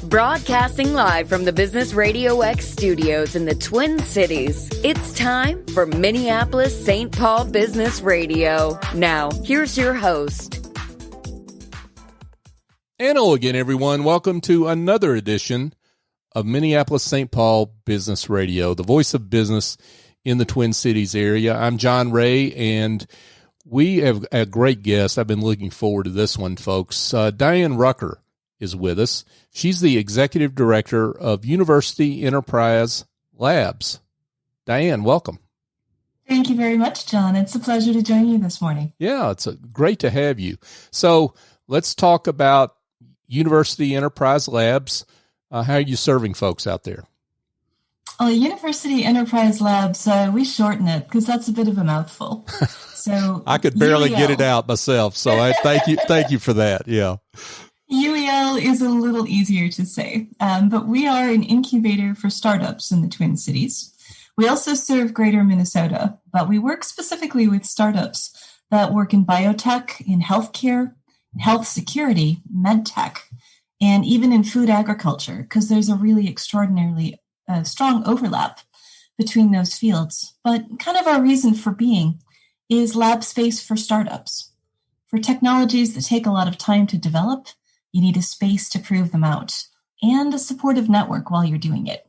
Broadcasting live from the Business RadioX studios in the Twin Cities, it's time for Minneapolis-St. Paul Business Radio. Now, here's your host. And hello again, everyone. Welcome to another edition of Minneapolis-St. Paul Business Radio, the voice of business in the Twin Cities area. I'm John Ray, and we have a great guest. I've been looking forward to this one, folks. Diane Rucker is with us. She's the executive director of University Enterprise Labs. Diane, welcome. Thank you very much, John. It's a pleasure to join you this morning. Yeah, it's great to have you. So let's talk about University Enterprise Labs. How are you serving folks out there? Well, University Enterprise Labs, we shorten it because that's a bit of a mouthful. So I could barely get it out myself. So I thank you for that. Yeah. UEL is a little easier to say, but we are an incubator for startups in the Twin Cities. We also serve greater Minnesota, but we work specifically with startups that work in biotech, in healthcare, health security, med tech, and even in food agriculture, because there's a really extraordinarily strong overlap between those fields. But kind of our reason for being is lab space for startups. For technologies that take a lot of time to develop, you need a space to prove them out and a supportive network while you're doing it.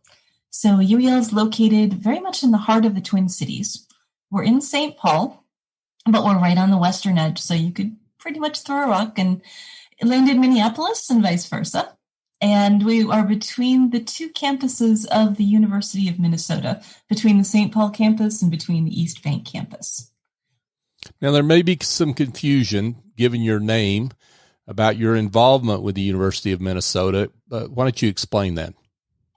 So UEL is located very much in the heart of the Twin Cities. We're in St. Paul, but we're right on the western edge, so you could pretty much throw a rock and land in Minneapolis and vice versa. And we are between the two campuses of the University of Minnesota, between the St. Paul campus and between the East Bank campus. Now, there may be some confusion, given your name, about your involvement with the University of Minnesota. Why don't you explain that?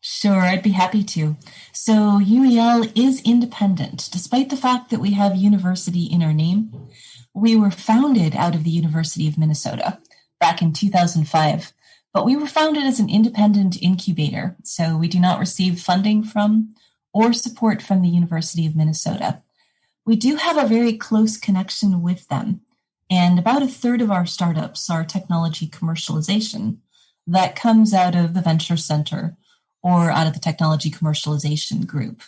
Sure, I'd be happy to. So UEL is independent, despite the fact that we have university in our name. We were founded out of the University of Minnesota back in 2005, but we were founded as an independent incubator, so we do not receive funding from or support from the University of Minnesota. We do have a very close connection with them, and about a third of our startups are technology commercialization that comes out of the Venture Center or out of the Technology Commercialization Group.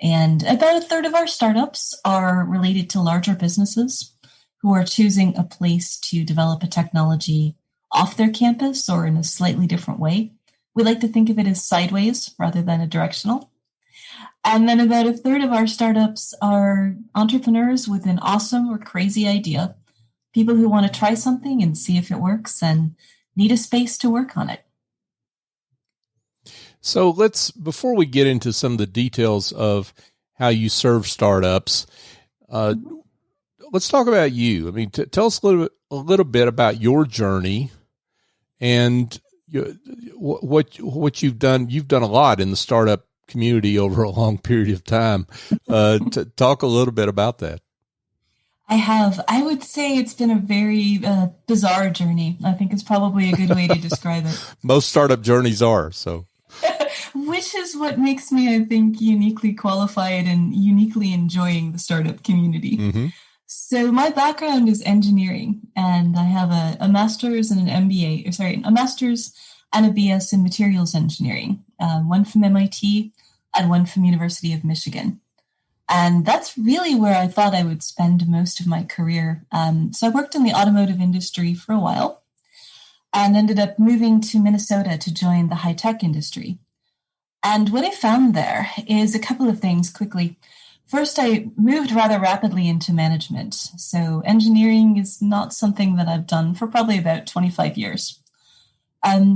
And about a third of our startups are related to larger businesses who are choosing a place to develop a technology off their campus or in a slightly different way. We like to think of it as sideways rather than a directional. And then about a third of our startups are entrepreneurs with an awesome or crazy idea, people who want to try something and see if it works and need a space to work on it. So before we get into some of the details of how you serve startups, let's talk about you. I mean, tell us a little bit about your journey and what you've done. You've done a lot in the startup community over a long period of time. To talk a little bit about that. I have. I would say it's been a very bizarre journey. I think is probably a good way to describe it. Most startup journeys are, so. Which is what makes me, I think, uniquely qualified and uniquely enjoying the startup community. Mm-hmm. So my background is engineering, and I have a master's and a master's and a BS in materials engineering, one from MIT and one from University of Michigan. And that's really where I thought I would spend most of my career. So I worked in the automotive industry for a while and ended up moving to Minnesota to join the high-tech industry. And what I found there is a couple of things quickly. First, I moved rather rapidly into management. So engineering is not something that I've done for probably about 25 years.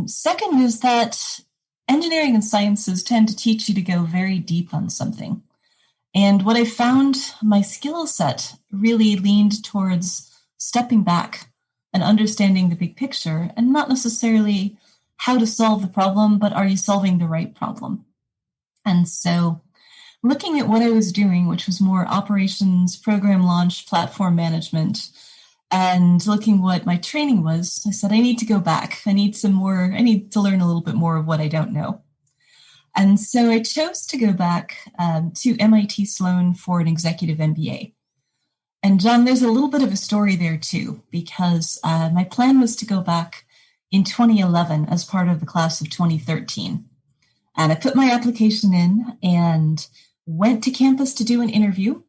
Second is that engineering and sciences tend to teach you to go very deep on something. And what I found, my skill set really leaned towards stepping back and understanding the big picture and not necessarily how to solve the problem, but are you solving the right problem? And so looking at what I was doing, which was more operations, program launch, platform management, and looking what my training was, I said, I need to go back. I need to learn a little bit more of what I don't know. And so I chose to go back to MIT Sloan for an executive MBA. And John, there's a little bit of a story there too, because my plan was to go back in 2011 as part of the class of 2013. And I put my application in and went to campus to do an interview.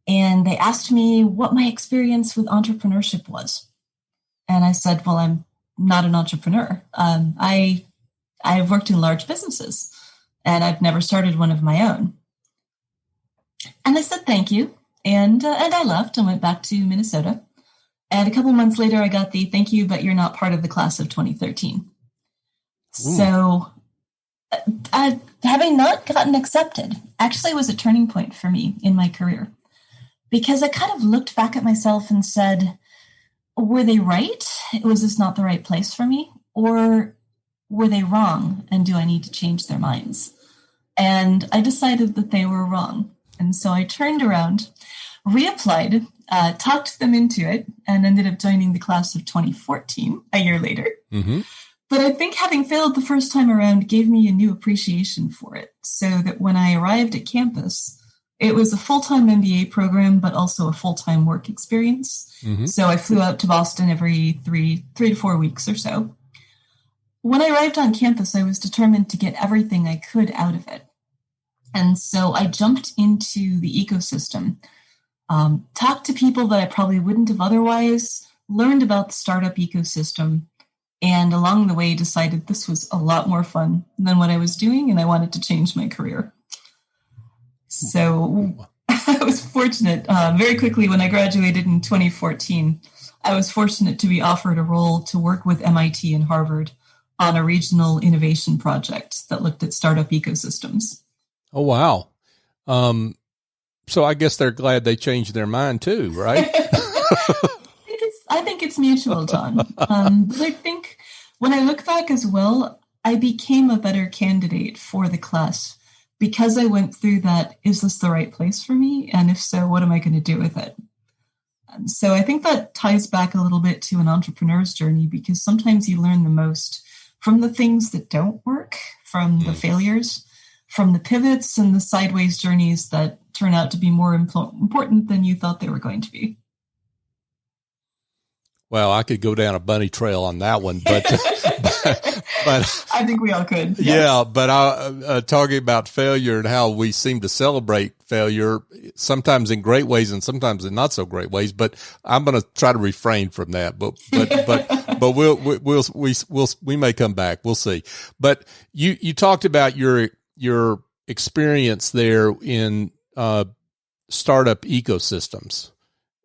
And they asked me what my experience with entrepreneurship was. And I said, well, I'm not an entrepreneur. I've worked in large businesses and I've never started one of my own. And I said, thank you. And I left and went back to Minnesota. And a couple months later, I got the thank you, but you're not part of the class of 2013. Ooh. So having not gotten accepted actually was a turning point for me in my career, because I kind of looked back at myself and said, were they right? Was this not the right place for me? Or were they wrong? And do I need to change their minds? And I decided that they were wrong. And so I turned around, reapplied, talked them into it, and ended up joining the class of 2014 a year later. Mm-hmm. But I think having failed the first time around gave me a new appreciation for it, so that when I arrived at campus, it was a full-time MBA program, but also a full-time work experience. Mm-hmm. So I flew out to Boston every three to 4 weeks or so. When I arrived on campus, I was determined to get everything I could out of it. And so I jumped into the ecosystem, talked to people that I probably wouldn't have otherwise, learned about the startup ecosystem, and along the way decided this was a lot more fun than what I was doing, and I wanted to change my career. So I was fortunate. Very quickly, when I graduated in 2014, I was fortunate to be offered a role to work with MIT and Harvard on a regional innovation project that looked at startup ecosystems. Oh, wow. So I guess they're glad they changed their mind too, right? I think it's mutual, John. But I think when I look back as well, I became a better candidate for the class because I went through that, is this the right place for me? And if so, what am I going to do with it? And so I think that ties back a little bit to an entrepreneur's journey, because sometimes you learn the most from the things that don't work, from the failures, from the pivots and the sideways journeys that turn out to be more important than you thought they were going to be. Well, I could go down a bunny trail on that one, but I think we all could. Yes. Yeah, but talking about failure and how we seem to celebrate failure, sometimes in great ways and sometimes in not so great ways. But I'm going to try to refrain from that. But we may come back. We'll see. But you talked about your experience there in startup ecosystems.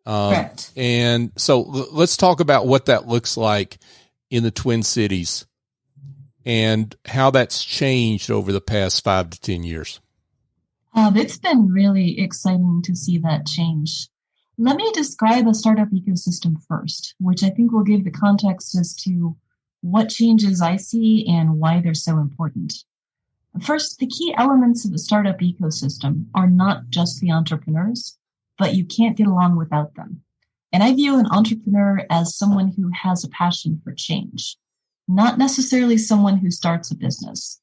Correct. And so let's talk about what that looks like in the Twin Cities and how that's changed over the past 5 to 10 years. It's been really exciting to see that change. Let me describe a startup ecosystem first, which I think will give the context as to what changes I see and why they're so important. First, the key elements of the startup ecosystem are not just the entrepreneurs, but you can't get along without them. And I view an entrepreneur as someone who has a passion for change, not necessarily someone who starts a business.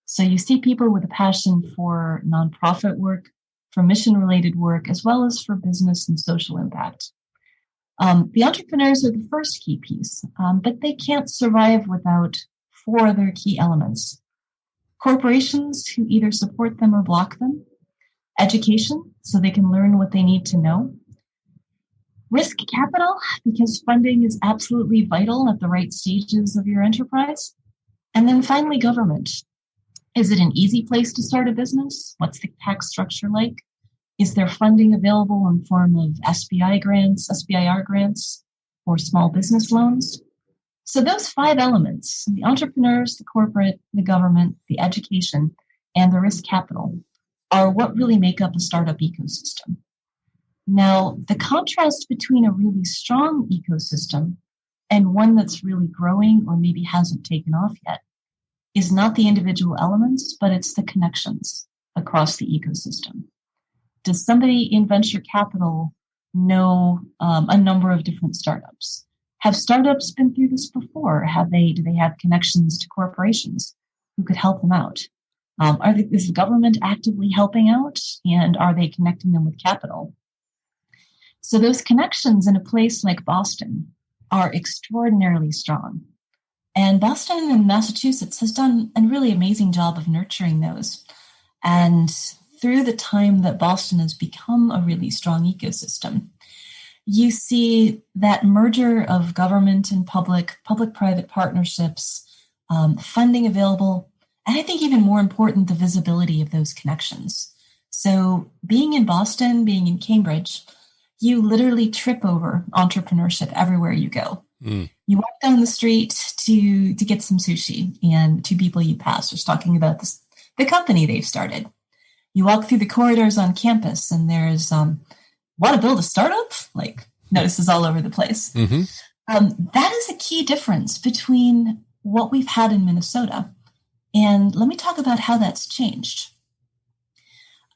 So you see people with a passion for nonprofit work, for mission-related work, as well as for business and social impact. The entrepreneurs are the first key piece, but they can't survive without 4 other key elements. Corporations who either support them or block them. Education, so they can learn what they need to know. Risk capital, because funding is absolutely vital at the right stages of your enterprise. And then finally, government. Is it an easy place to start a business? What's the tax structure like? Is there funding available in the form of SBIR grants, or small business loans? So those 5 elements, the entrepreneurs, the corporate, the government, the education, and the risk capital, are what really make up a startup ecosystem. Now, the contrast between a really strong ecosystem and one that's really growing or maybe hasn't taken off yet is not the individual elements, but it's the connections across the ecosystem. Does somebody in venture capital know a number of different startups? Have startups been through this before? Do they have connections to corporations who could help them out? Is the government actively helping out, and are they connecting them with capital? So those connections in a place like Boston are extraordinarily strong. And Boston and Massachusetts has done a really amazing job of nurturing those. And through the time that Boston has become a really strong ecosystem, you see that merger of government and public-private partnerships, funding available, and I think even more important, the visibility of those connections. So being in Boston, being in Cambridge, you literally trip over entrepreneurship everywhere you go. You walk down the street to get some sushi, and two people you pass are talking about the company they've started. You walk through the corridors on campus, and there's want to build a startup? Like notices all over the place. Mm-hmm. That is a key difference between what we've had in Minnesota. And let me talk about how that's changed.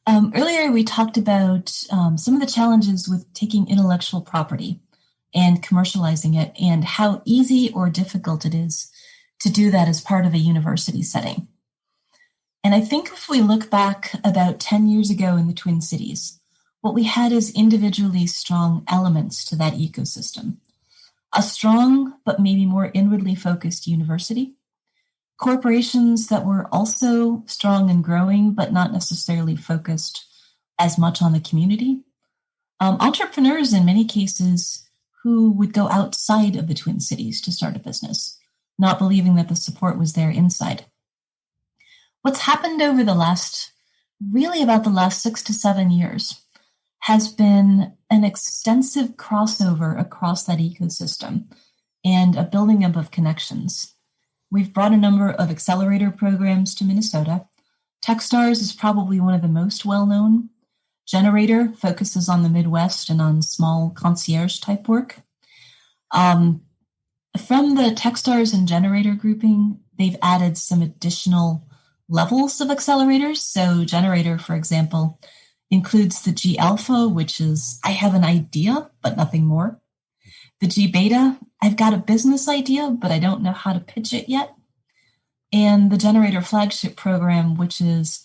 Earlier, we talked about some of the challenges with taking intellectual property and commercializing it, and how easy or difficult it is to do that as part of a university setting. And I think if we look back about 10 years ago in the Twin Cities, what we had is individually strong elements to that ecosystem. A strong, but maybe more inwardly focused university, corporations that were also strong and growing, but not necessarily focused as much on the community, entrepreneurs in many cases who would go outside of the Twin Cities to start a business, not believing that the support was there inside. What's happened over about the last 6 to 7 years has been an extensive crossover across that ecosystem and a building up of connections. We've brought a number of accelerator programs to Minnesota. Techstars is probably one of the most well-known. Generator focuses on the Midwest and on small concierge type work. From the Techstars and Generator grouping, they've added some additional levels of accelerators. So Generator, for example, includes the G Alpha, which is, I have an idea, but nothing more. The G Beta, I've got a business idea, but I don't know how to pitch it yet. And the Generator flagship program, which is,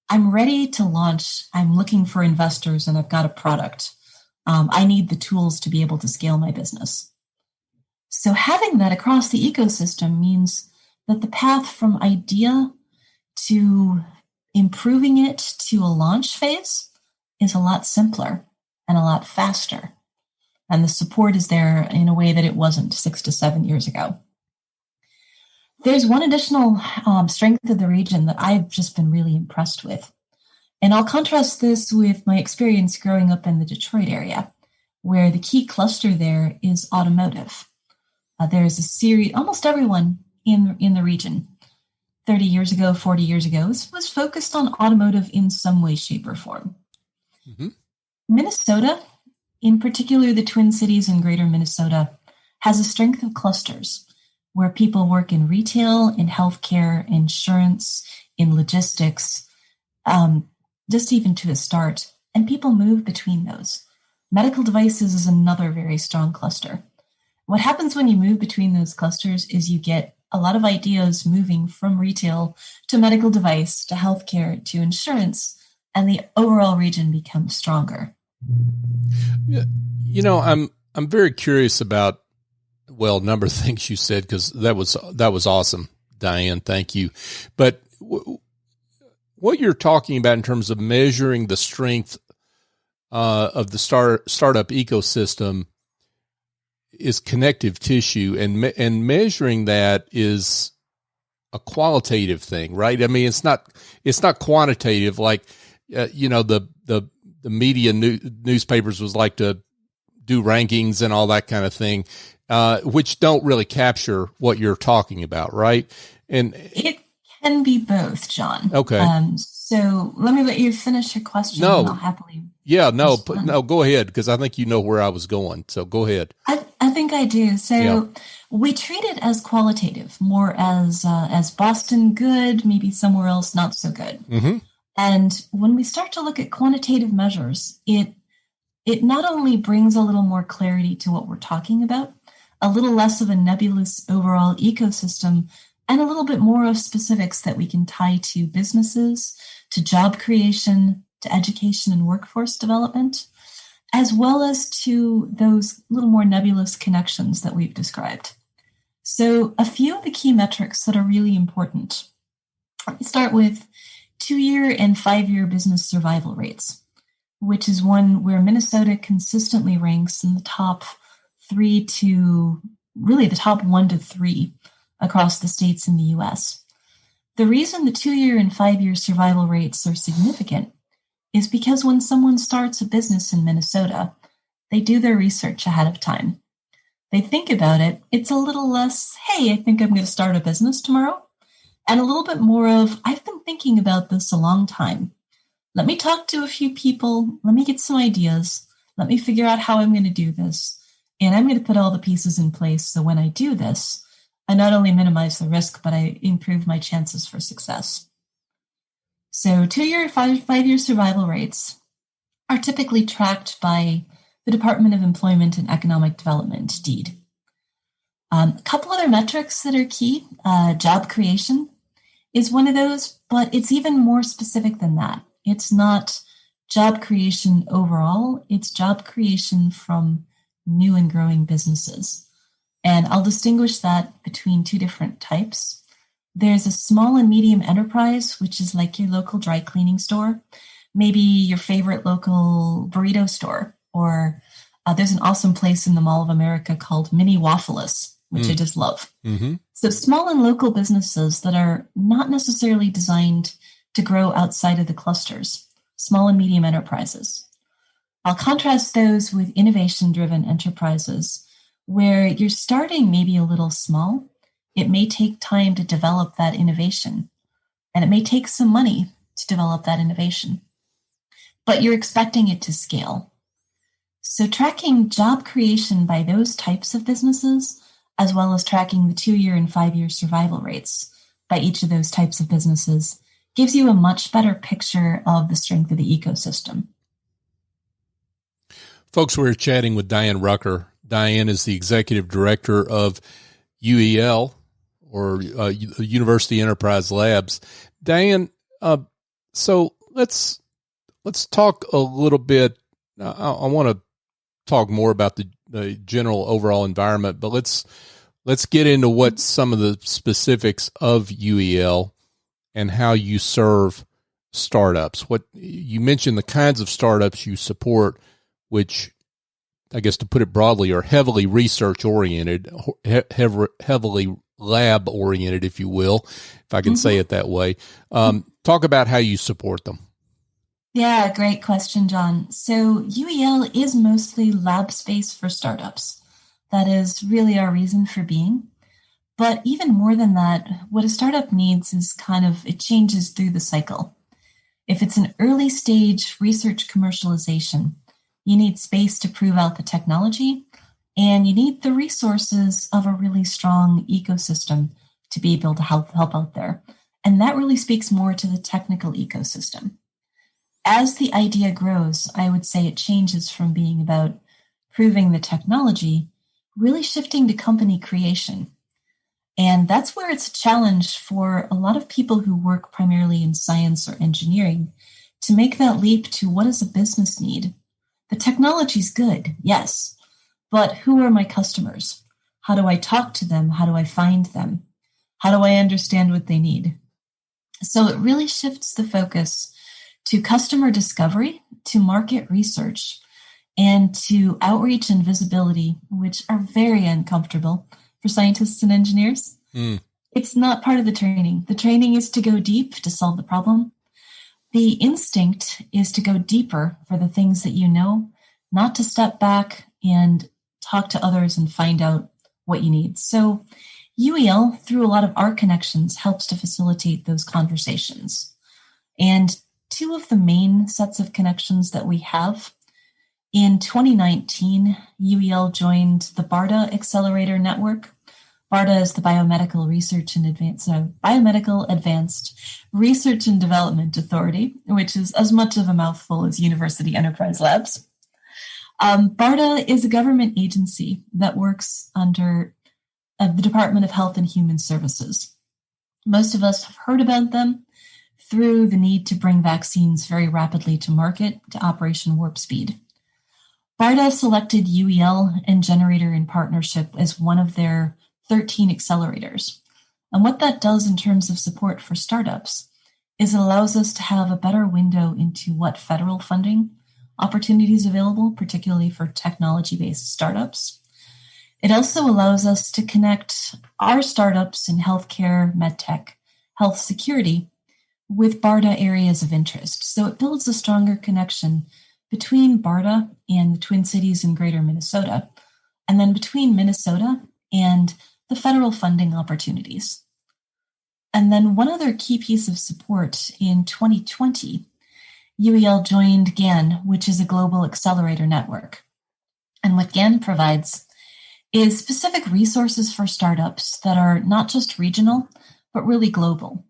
I'm ready to launch, I'm looking for investors, and I've got a product. I need the tools to be able to scale my business. So having that across the ecosystem means that the path from idea to improving it to a launch phase is a lot simpler and a lot faster. And the support is there in a way that it wasn't 6 to 7 years ago. There's one additional strength of the region that I've just been really impressed with. And I'll contrast this with my experience growing up in the Detroit area, where the key cluster there is automotive. There's a series, almost everyone in the region, 30 years ago, 40 years ago, was focused on automotive in some way, shape, or form. Mm-hmm. Minnesota, in particular the Twin Cities and greater Minnesota, has a strength of clusters where people work in retail, in healthcare, insurance, in logistics, just even to a start, and people move between those. Medical devices is another very strong cluster. What happens when you move between those clusters is you get a lot of ideas moving from retail to medical device to healthcare to insurance, and the overall region becomes stronger. Yeah, I'm very curious about, well, a number of things you said, because that was awesome, Diane. Thank you. But what you're talking about in terms of measuring the strength of the startup ecosystem is connective tissue, and measuring that is a qualitative thing, right? I mean, it's not quantitative like the media newspapers was like to do rankings and all that kind of thing, which don't really capture what you're talking about, right? And it can be both, John. Okay. So let me let you finish your question. No. And I'll happily. Yeah, no, go ahead, because I think you know where I was going. So go ahead. I think I do. So we treat it as qualitative, more as Boston good, maybe somewhere else not so good. Mm-hmm. And when we start to look at quantitative measures, it not only brings a little more clarity to what we're talking about, a little less of a nebulous overall ecosystem, and a little bit more of specifics that we can tie to businesses, to job creation, to education and workforce development, as well as to those little more nebulous connections that we've described. So a few of the key metrics that are really important. Let me start with 2-year and 5-year business survival rates, which is one where Minnesota consistently ranks in the top 3 to really the top 1 to 3 across the states in the U.S. The reason the 2-year and 5-year survival rates are significant is because when someone starts a business in Minnesota, they do their research ahead of time. They think about it. It's a little less, hey, I think I'm going to start a business tomorrow, and a little bit more of, I've been thinking about this a long time. Let me talk to a few people. Let me get some ideas. Let me figure out how I'm going to do this. And I'm going to put all the pieces in place so when I do this, I not only minimize the risk, but I improve my chances for success. So 2-year, 5-year survival rates are typically tracked by the Department of Employment and Economic Development, DEED. A couple other metrics that are key. Job creation is one of those, but it's even more specific than that. It's not job creation overall, it's job creation from new and growing businesses. And I'll distinguish that between 2 different types. There's a small and medium enterprise, which is like your local dry cleaning store, maybe your favorite local burrito store, or there's an awesome place in the Mall of America called Minneapolis, which I just love. Mm-hmm. So small and local businesses that are not necessarily designed to grow outside of the clusters, small and medium enterprises. I'll contrast those with innovation-driven enterprises where you're starting maybe a little small. It may take time to develop that innovation, and it may take some money to develop that innovation, but you're expecting it to scale. So tracking job creation by those types of businesses, as well as tracking the 2-year and 5-year survival rates by each of those types of businesses, gives you a much better picture of the strength of the ecosystem. Folks, we're chatting with Diane Rucker. Diane is the executive director of UEL, or University Enterprise Labs. Diane, so let's talk a little bit. I want to talk more about the general overall environment, but let's get into what some of the specifics of UEL and how you serve startups. What you mentioned, the kinds of startups you support, which I guess to put it broadly are heavily research oriented, heavily lab oriented, if you will, if I can say it that way. Talk about how you support them. Yeah, great question, John. So UEL is mostly lab space for startups. That is really our reason for being. But even more than that, what a startup needs is it changes through the cycle. If it's an early stage research commercialization, you need space to prove out the technology, and you need the resources of a really strong ecosystem to be able to help out there. And that really speaks more to the technical ecosystem. As the idea grows, I would say it changes from being about proving the technology, really shifting to company creation. And that's where it's a challenge for a lot of people who work primarily in science or engineering to make that leap to what does a business need? The technology's good, yes, but who are my customers? How do I talk to them? How do I find them? How do I understand what they need? So it really shifts the focus to customer discovery, to market research, and to outreach and visibility, which are very uncomfortable for scientists and engineers. It's not part of the training. The training is to go deep to solve the problem. The instinct is to go deeper for the things that you know, not to step back and talk to others and find out what you need. So UEL, through a lot of our connections, helps to facilitate those conversations. And 2 of the main sets of connections that we have, in 2019, UEL joined the Barda Accelerator network. Barda is the Biomedical Advanced Research and Development Authority, which is as much of a mouthful as University Enterprise Labs. Barda is a government agency that works under the Department of Health and Human Services. Most of us have heard about them through the need to bring vaccines very rapidly to market to Operation Warp Speed. Barda selected UEL and Generator in partnership as one of their 13 accelerators. And what that does in terms of support for startups is it allows us to have a better window into what federal funding opportunities available, particularly for technology-based startups. It also allows us to connect our startups in healthcare, medtech, health security with Barda areas of interest. So it builds a stronger connection between Barda and the Twin Cities and Greater Minnesota, and then between Minnesota and the federal funding opportunities. And then one other key piece of support in 2020, UEL joined GAN, which is a global accelerator network. And what GAN provides is specific resources for startups that are not just regional, but really global.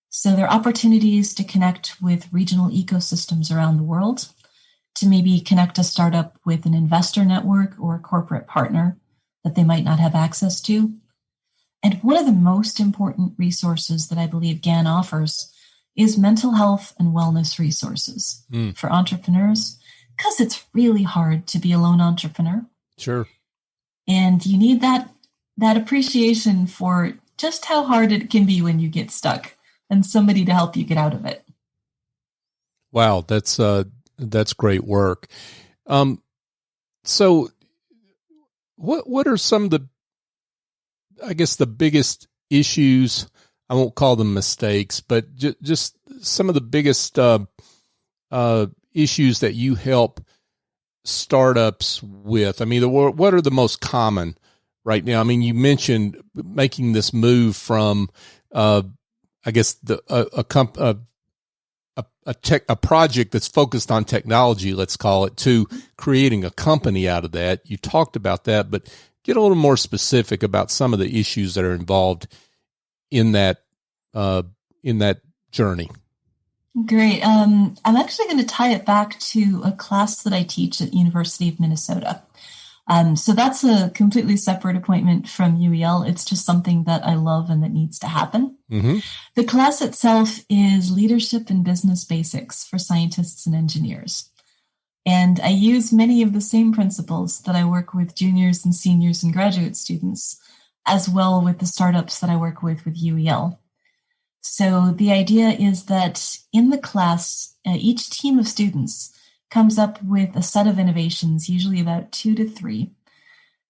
So there are opportunities to connect with regional ecosystems around the world, to maybe connect a startup with an investor network or a corporate partner that they might not have access to. And one of the most important resources that I believe GAN offers is mental health and wellness resources for entrepreneurs, because it's really hard to be a lone entrepreneur. Sure. And you need that appreciation for just how hard it can be when you get stuck and somebody to help you get out of it. Wow, that's great work. So what are some of the, I guess, the biggest issues? I won't call them mistakes, but just some of the biggest issues that you help startups with. I mean, what are the most common right now? I mean, you mentioned making this move from, I guess, a project that's focused on technology, let's call it, to creating a company out of that. You talked about that, but get a little more specific about some of the issues that are involved in that journey. Great. I'm actually going to tie it back to a class that I teach at University of Minnesota. So that's a completely separate appointment from UEL. It's just something that I love and that needs to happen. Mm-hmm. The class itself is Leadership and Business Basics for Scientists and Engineers. And I use many of the same principles that I work with juniors and seniors and graduate students, as well with the startups that I work with UEL. So the idea is that in the class, each team of students comes up with a set of innovations, usually about 2 to 3.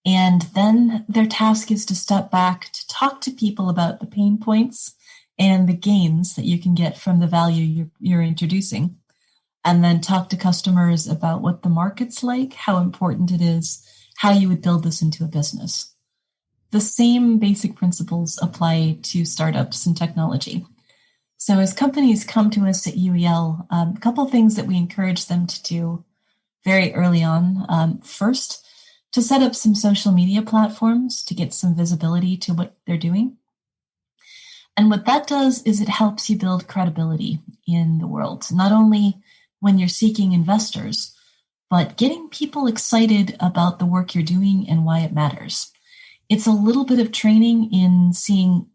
And then their task is to step back to talk to people about the pain points and the gains that you can get from the value you're introducing. And then talk to customers about what the market's like, how important it is, how you would build this into a business. The same basic principles apply to startups and technology. So as companies come to us at UEL, a couple of things that we encourage them to do very early on. First, to set up some social media platforms to get some visibility to what they're doing. And what that does is it helps you build credibility in the world, not only when you're seeking investors, but getting people excited about the work you're doing and why it matters. It's a little bit of training in seeing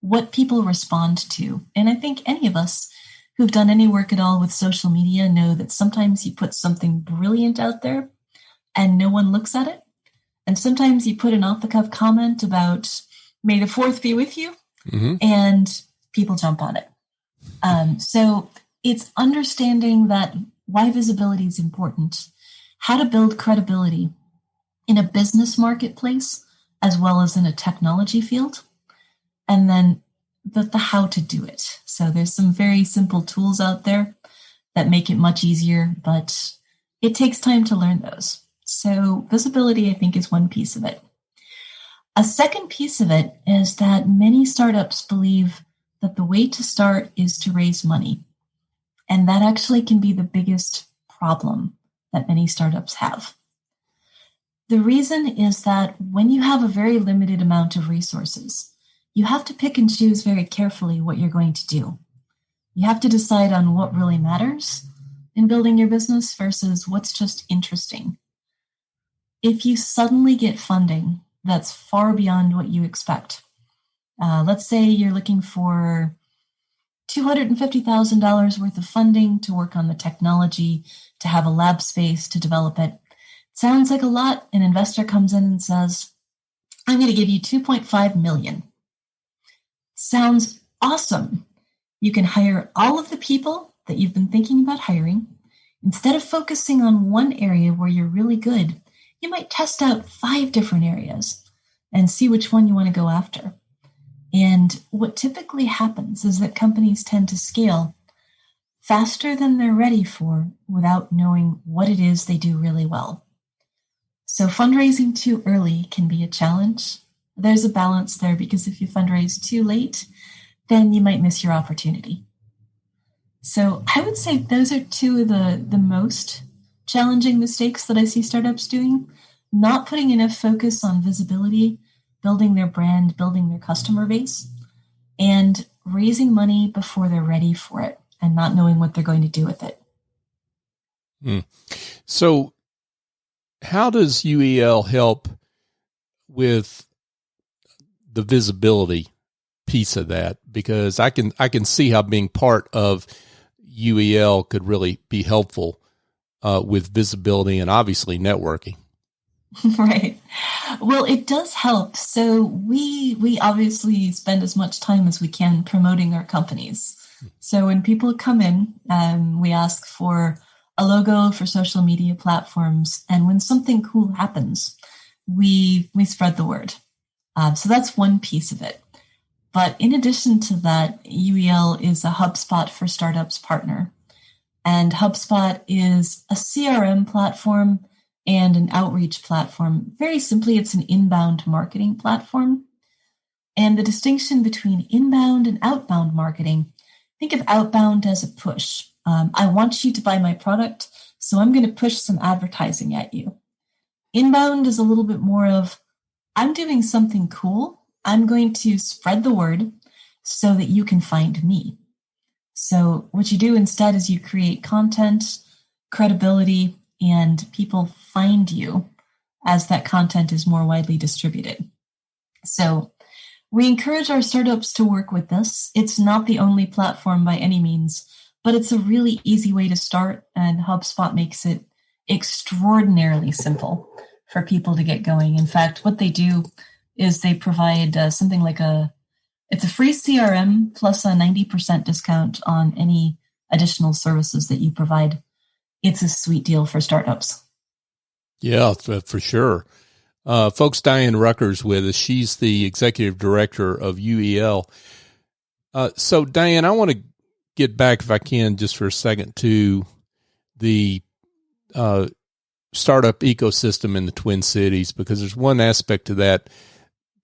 what people respond to. And I think any of us who've done any work at all with social media know that sometimes you put something brilliant out there and no one looks at it. And sometimes you put an off-the-cuff comment about, may the 4th be with you, and people jump on it. So it's understanding that why visibility is important, how to build credibility in a business marketplace, as well as in a technology field, and then the how to do it. So there's some very simple tools out there that make it much easier, but it takes time to learn those. So visibility, I think, is one piece of it. A second piece of it is that many startups believe that the way to start is to raise money. And that actually can be the biggest problem that many startups have. The reason is that when you have a very limited amount of resources, you have to pick and choose very carefully what you're going to do. You have to decide on what really matters in building your business versus what's just interesting. If you suddenly get funding that's far beyond what you expect, let's say you're looking for $250,000 worth of funding to work on the technology, to have a lab space, to develop it. Sounds like a lot. An investor comes in and says, I'm going to give you 2.5 million. Sounds awesome. You can hire all of the people that you've been thinking about hiring. Instead of focusing on one area where you're really good, you might test out 5 different areas and see which one you want to go after. And what typically happens is that companies tend to scale faster than they're ready for without knowing what it is they do really well. So fundraising too early can be a challenge. There's a balance there because if you fundraise too late, then you might miss your opportunity. So I would say those are 2 of the most challenging mistakes that I see startups doing. Not putting enough focus on visibility, building their brand, building their customer base, and raising money before they're ready for it and not knowing what they're going to do with it. So how does UEL help with the visibility piece of that? Because I can see how being part of UEL could really be helpful with visibility and obviously networking. Right. Well, it does help. So we obviously spend as much time as we can promoting our companies. So when people come in, we ask for a logo for social media platforms. And when something cool happens, we spread the word. So that's one piece of it. But in addition to that, UEL is a HubSpot for Startups partner. And HubSpot is a CRM platform and an outreach platform. Very simply, it's an inbound marketing platform. And the distinction between inbound and outbound marketing, think of outbound as a push. I want you to buy my product, so I'm going to push some advertising at you. Inbound is a little bit more of, I'm doing something cool. I'm going to spread the word so that you can find me. So what you do instead is you create content, credibility, and people find you as that content is more widely distributed. So we encourage our startups to work with this. It's not the only platform by any means, but it's a really easy way to start, and HubSpot makes it extraordinarily simple for people to get going. In fact, what they do is they provide something like it's a free CRM plus a 90% discount on any additional services that you provide. It's a sweet deal for startups. Yeah, for sure. Folks, Diane Rucker's with us. She's the executive director of UEL. So, Diane, I want to get back, if I can, just for a second to the startup ecosystem in the Twin Cities, because there's one aspect to that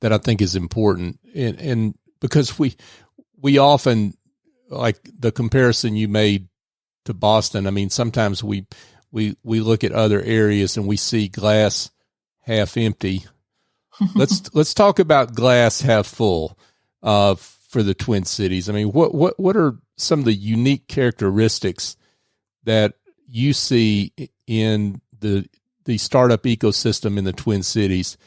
I think is important. And because we often, like the comparison you made to Boston, I mean, sometimes we look at other areas and we see glass half empty. Let's talk about glass half full for the Twin Cities. I mean, what are some of the unique characteristics that you see in the startup ecosystem in the Twin Cities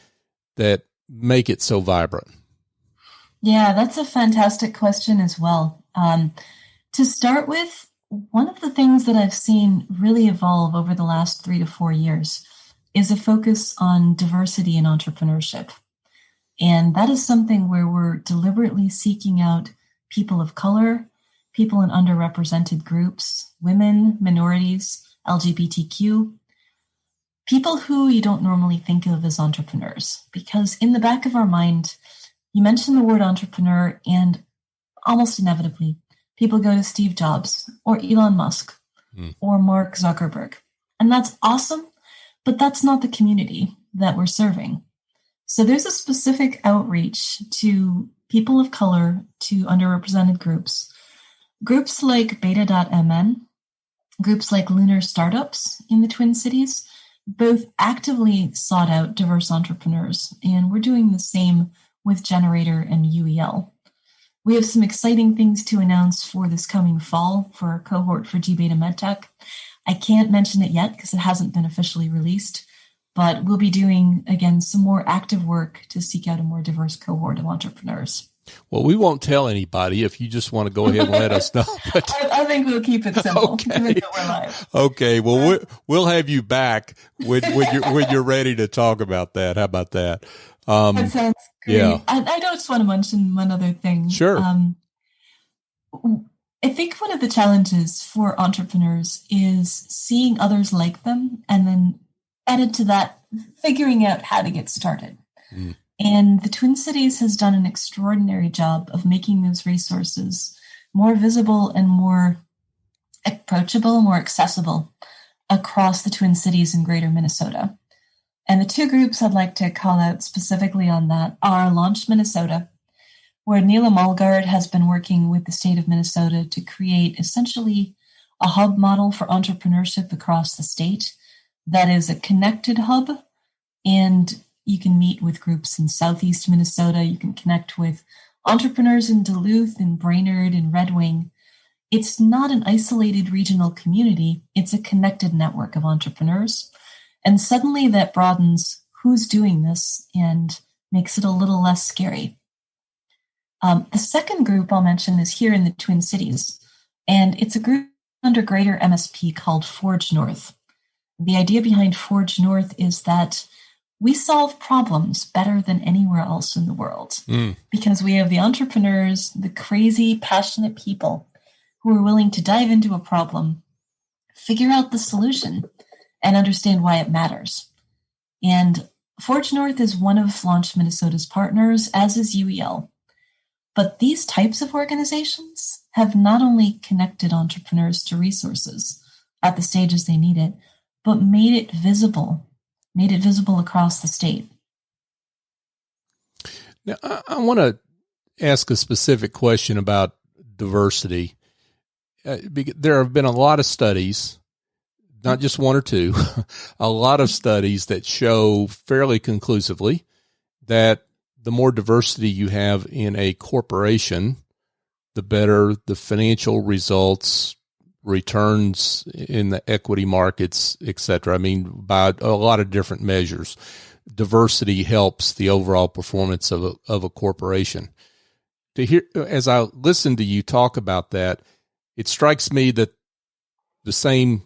that make it so vibrant? Yeah, that's a fantastic question as well. To start with, one of the things that I've seen really evolve over the last 3 to 4 years is a focus on diversity and entrepreneurship. And that is something where we're deliberately seeking out people of color, people in underrepresented groups, women, minorities, LGBTQ, people who you don't normally think of as entrepreneurs. Because in the back of our mind, you mention the word entrepreneur and almost inevitably, people go to Steve Jobs or Elon Musk or Mark Zuckerberg. And that's awesome, but that's not the community that we're serving. So there's a specific outreach to people of color, to underrepresented groups like Beta.mn, groups like Lunar Startups in the Twin Cities, both actively sought out diverse entrepreneurs. And we're doing the same with Generator and UEL. We have some exciting things to announce for this coming fall for our cohort for G-Beta MedTech. I can't mention it yet because it hasn't been officially released, but we'll be doing, again, some more active work to seek out a more diverse cohort of entrepreneurs. Well, we won't tell anybody if you just want to go ahead and let us know. But I think we'll keep it simple. Okay. Even though we're live. Okay. Well, we'll have you back when you're ready to talk about that. How about that? That sounds great. Yeah. I just want to mention one other thing. Sure. I think one of the challenges for entrepreneurs is seeing others like them and then added to that, figuring out how to get started. Mm. And the Twin Cities has done an extraordinary job of making those resources more visible and more approachable, more accessible across the Twin Cities and greater Minnesota. And the two groups I'd like to call out specifically on that are Launch Minnesota, where Neela Mulgard has been working with the state of Minnesota to create essentially a hub model for entrepreneurship across the state that is a connected hub. And you can meet with groups in Southeast Minnesota. You can connect with entrepreneurs in Duluth and Brainerd and Red Wing. It's not an isolated regional community. It's a connected network of entrepreneurs. And suddenly that broadens who's doing this and makes it a little less scary. The second group I'll mention is here in the Twin Cities, and it's a group under greater MSP called Forge North. The idea behind Forge North is that we solve problems better than anywhere else in the world because we have the entrepreneurs, the crazy, passionate people who are willing to dive into a problem, figure out the solution, and understand why it matters. And Forge North is one of Launch Minnesota's partners, as is UEL. But these types of organizations have not only connected entrepreneurs to resources at the stages they need it, but made it visible across the state. Now, I want to ask a specific question about diversity. There have been a lot of studies, not just one or two, a lot of studies that show fairly conclusively that the more diversity you have in a corporation, the better the financial results, returns in the equity markets, et cetera. I mean, by a lot of different measures, diversity helps the overall performance of a corporation. To hear, as I listen to you talk about that, it strikes me that the same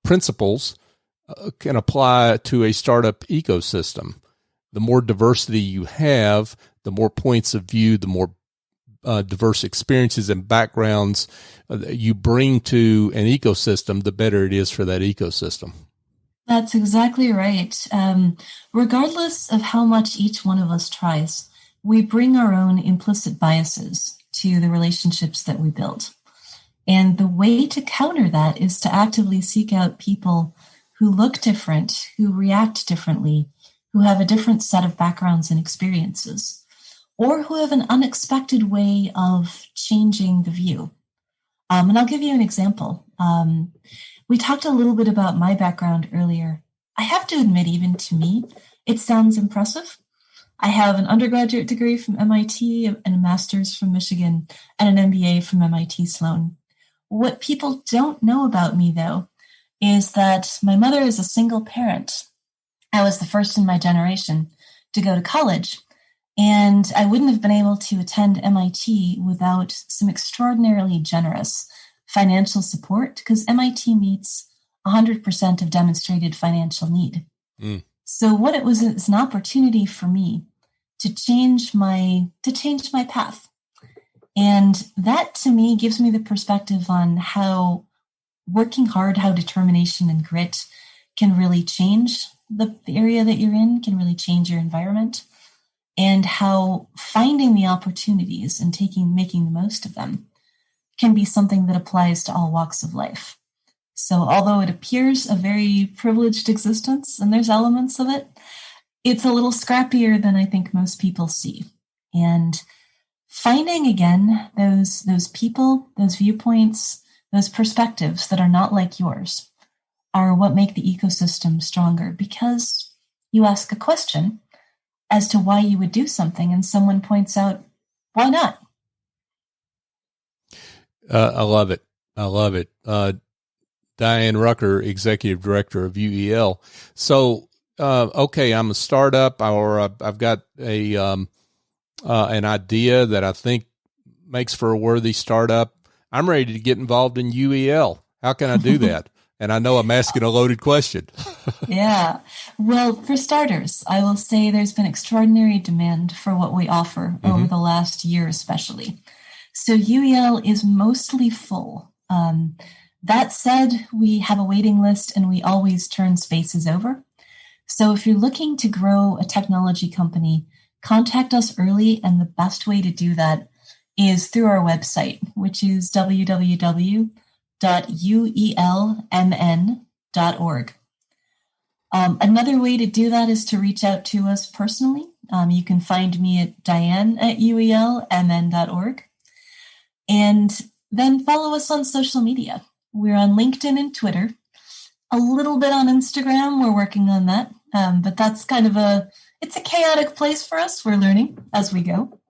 principles can apply to a startup ecosystem. The more diversity you have, the more points of view, the more diverse experiences and backgrounds you bring to an ecosystem, the better it is for that ecosystem. That's exactly right. Regardless of how much each one of us tries, we bring our own implicit biases to the relationships that we build. And the way to counter that is to actively seek out people who look different, who react differently, who have a different set of backgrounds and experiences, or who have an unexpected way of changing the view. And I'll give you an example. We talked a little bit about my background earlier. I have to admit, even to me, it sounds impressive. I have an undergraduate degree from MIT and a master's from Michigan and an MBA from MIT Sloan. What people don't know about me, though, is that my mother is a single parent. I was the first in my generation to go to college, and I wouldn't have been able to attend MIT without some extraordinarily generous financial support because MIT meets 100% of demonstrated financial need. So what it was is an opportunity for me to change my path. And that to me gives me the perspective on how working hard, how determination and grit can really change the area that you're in, can really change your environment, and how finding the opportunities and making the most of them can be something that applies to all walks of life. So although it appears a very privileged existence, and there's elements of it, it's a little scrappier than I think most people see. And finding, again, those people, those viewpoints, those perspectives that are not like yours are what make the ecosystem stronger, because you ask a question as to why you would do something, and someone points out, why not? I love it. Diane Rucker, Executive Director of UEL. So, okay, I'm a startup, or I've got an idea that I think makes for a worthy startup. I'm ready to get involved in UEL. How can I do that? And I know I'm asking a loaded question. Yeah. Well, for starters, I will say there's been extraordinary demand for what we offer over the last year, especially. So UEL is mostly full. That said, we have a waiting list and we always turn spaces over. So if you're looking to grow a technology company, contact us early. And the best way to do that is through our website, which is www.uelmn.org. Another way to do that is to reach out to us personally. You can find me at diane@uelmn.org. And then follow us on social media. We're on LinkedIn and Twitter, a little bit on Instagram. We're working on that. But that's kind of it's a chaotic place for us. We're learning as we go.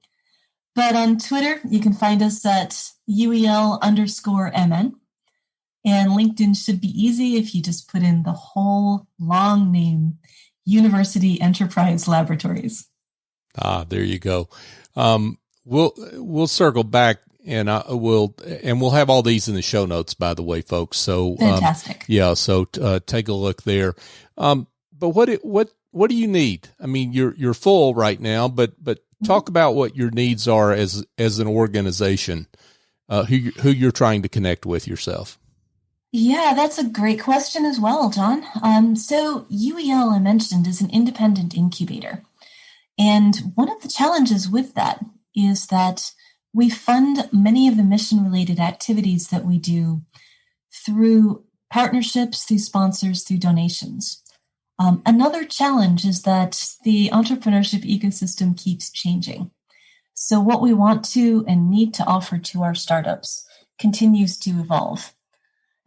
But on Twitter, you can find us at UEL_MN. And LinkedIn should be easy if you just put in the whole long name, University Enterprise Laboratories. There you go. We'll circle back and we'll have all these in the show notes, by the way, folks. So fantastic. So take a look there. But what do you need? I mean, you're full right now, but talk about what your needs are as an organization, who you're trying to connect with yourself. Yeah, that's a great question as well, John. So UEL, I mentioned, is an independent incubator. And one of the challenges with that is that we fund many of the mission-related activities that we do through partnerships, through sponsors, through donations. Another challenge is that the entrepreneurship ecosystem keeps changing. So what we want to and need to offer to our startups continues to evolve.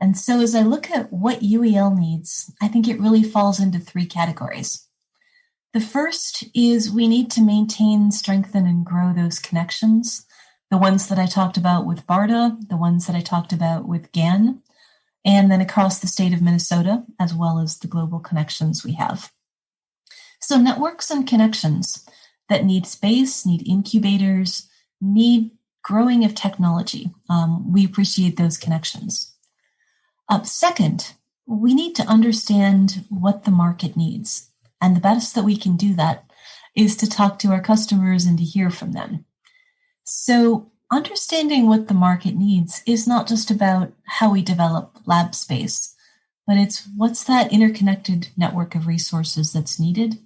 And so as I look at what UEL needs, I think it really falls into three categories. The first is we need to maintain, strengthen, and grow those connections, the ones that I talked about with Barda, the ones that I talked about with GAN, and then across the state of Minnesota, as well as the global connections we have. So networks and connections that need space, need incubators, need growing of technology. We appreciate those connections. Second, we need to understand what the market needs. And the best that we can do that is to talk to our customers and to hear from them. So understanding what the market needs is not just about how we develop lab space, but it's what's that interconnected network of resources that's needed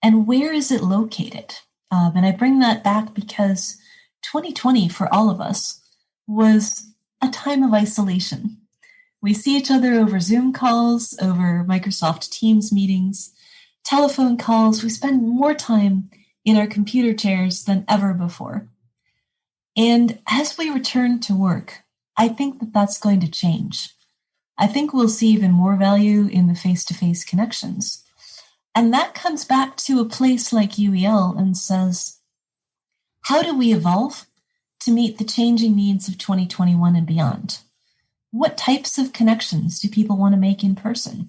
and where is it located? And I bring that back because 2020 for all of us was a time of isolation. We see each other over Zoom calls, over Microsoft Teams meetings, telephone calls. We spend more time in our computer chairs than ever before. And as we return to work, I think that that's going to change. I think we'll see even more value in the face-to-face connections. And that comes back to a place like UEL and says, how do we evolve to meet the changing needs of 2021 and beyond? What types of connections do people want to make in person?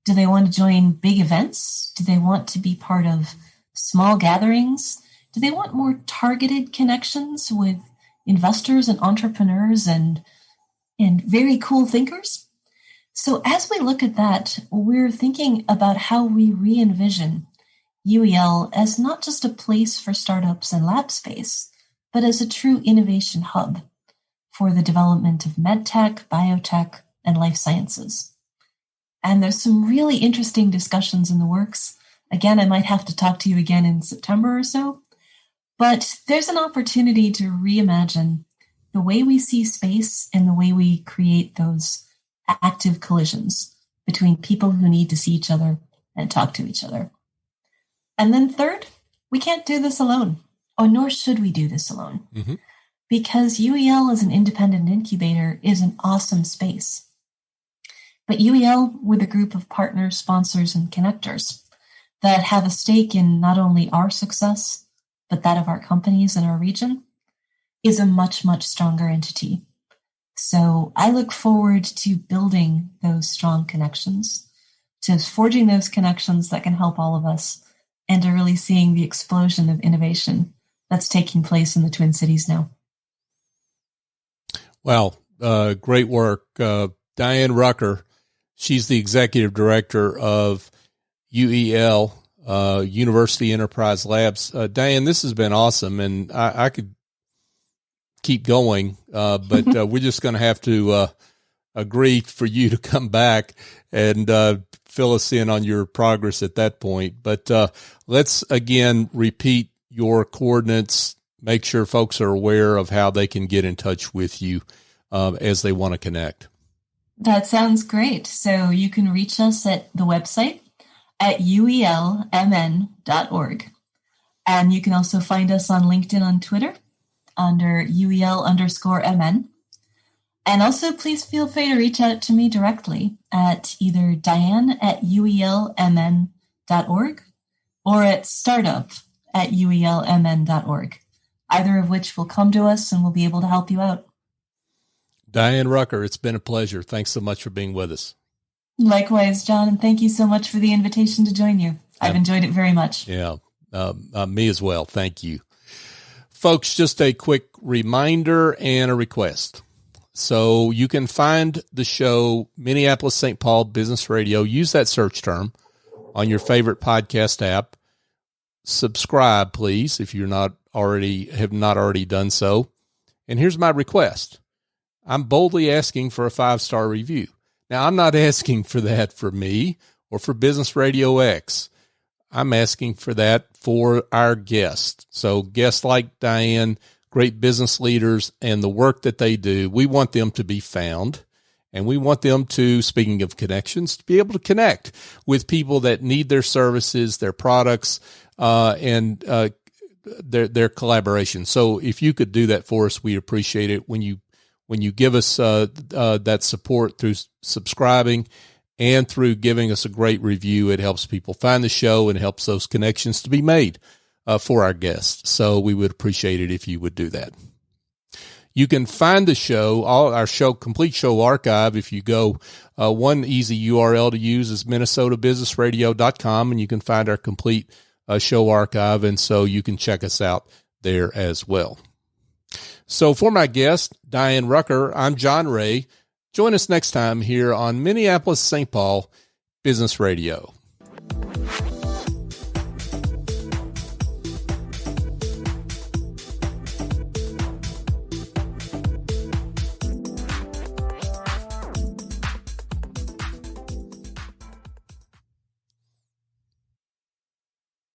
Do they want to join big events? Do they want to be part of small gatherings? Do they want more targeted connections with investors and entrepreneurs and very cool thinkers? So as we look at that, we're thinking about how we re-envision UEL as not just a place for startups and lab space, but as a true innovation hub for the development of medtech, biotech, and life sciences. And there's some really interesting discussions in the works. Again, I might have to talk to you again in September or so, but there's an opportunity to reimagine the way we see space and the way we create those active collisions between people who need to see each other and talk to each other. And then third, we can't do this alone, or nor should we do this alone. Mm-hmm. Because UEL as an independent incubator is an awesome space. But UEL, with a group of partners, sponsors, and connectors that have a stake in not only our success, but that of our companies in our region, is a much, much stronger entity. So I look forward to building those strong connections, to forging those connections that can help all of us, and to really seeing the explosion of innovation that's taking place in the Twin Cities now. Well, great work. Diane Rucker, She's the executive director of UEL, University Enterprise Labs. Diane, this has been awesome, and I could keep going, but we're just going to have to agree for you to come back and fill us in on your progress at that point. But let's again repeat your coordinates. Make sure folks are aware of how they can get in touch with you as they want to connect. That sounds great. So you can reach us at the website at uelmn.org. And you can also find us on LinkedIn, on Twitter under UEL_MN. And also please feel free to reach out to me directly at either Diane@uelmn.org or at startup@uelmn.org, either of which will come to us and we'll be able to help you out. Diane Rucker, it's been a pleasure. Thanks so much for being with us. Likewise, John, and thank you so much for the invitation to join you. I've enjoyed it very much. Yeah, me as well. Thank you. Folks, just a quick reminder and a request. So you can find the show Minneapolis-St. Paul Business Radio. Use that search term on your favorite podcast app. Subscribe, please, if you're not already done so. And here's my request. I'm boldly asking for a 5-star review. Now, I'm not asking for that for me or for Business RadioX. I'm asking for that for our guests. So guests like Diane, great business leaders, and the work that they do, we want them to be found. And we want them to, speaking of connections, to be able to connect with people that need their services, their products, and their collaboration. So if you could do that for us, we appreciate it. When you give us that support through subscribing and through giving us a great review, it helps people find the show and helps those connections to be made for our guests. So we would appreciate it if you would do that. You can find the show, complete show archive. If you go, one easy URL to use is minnesotabusinessradio.com, and you can find our complete show archive. And so you can check us out there as well. So for my guest, Diane Rucker, I'm John Ray. Join us next time here on Minneapolis-St. Paul Business Radio.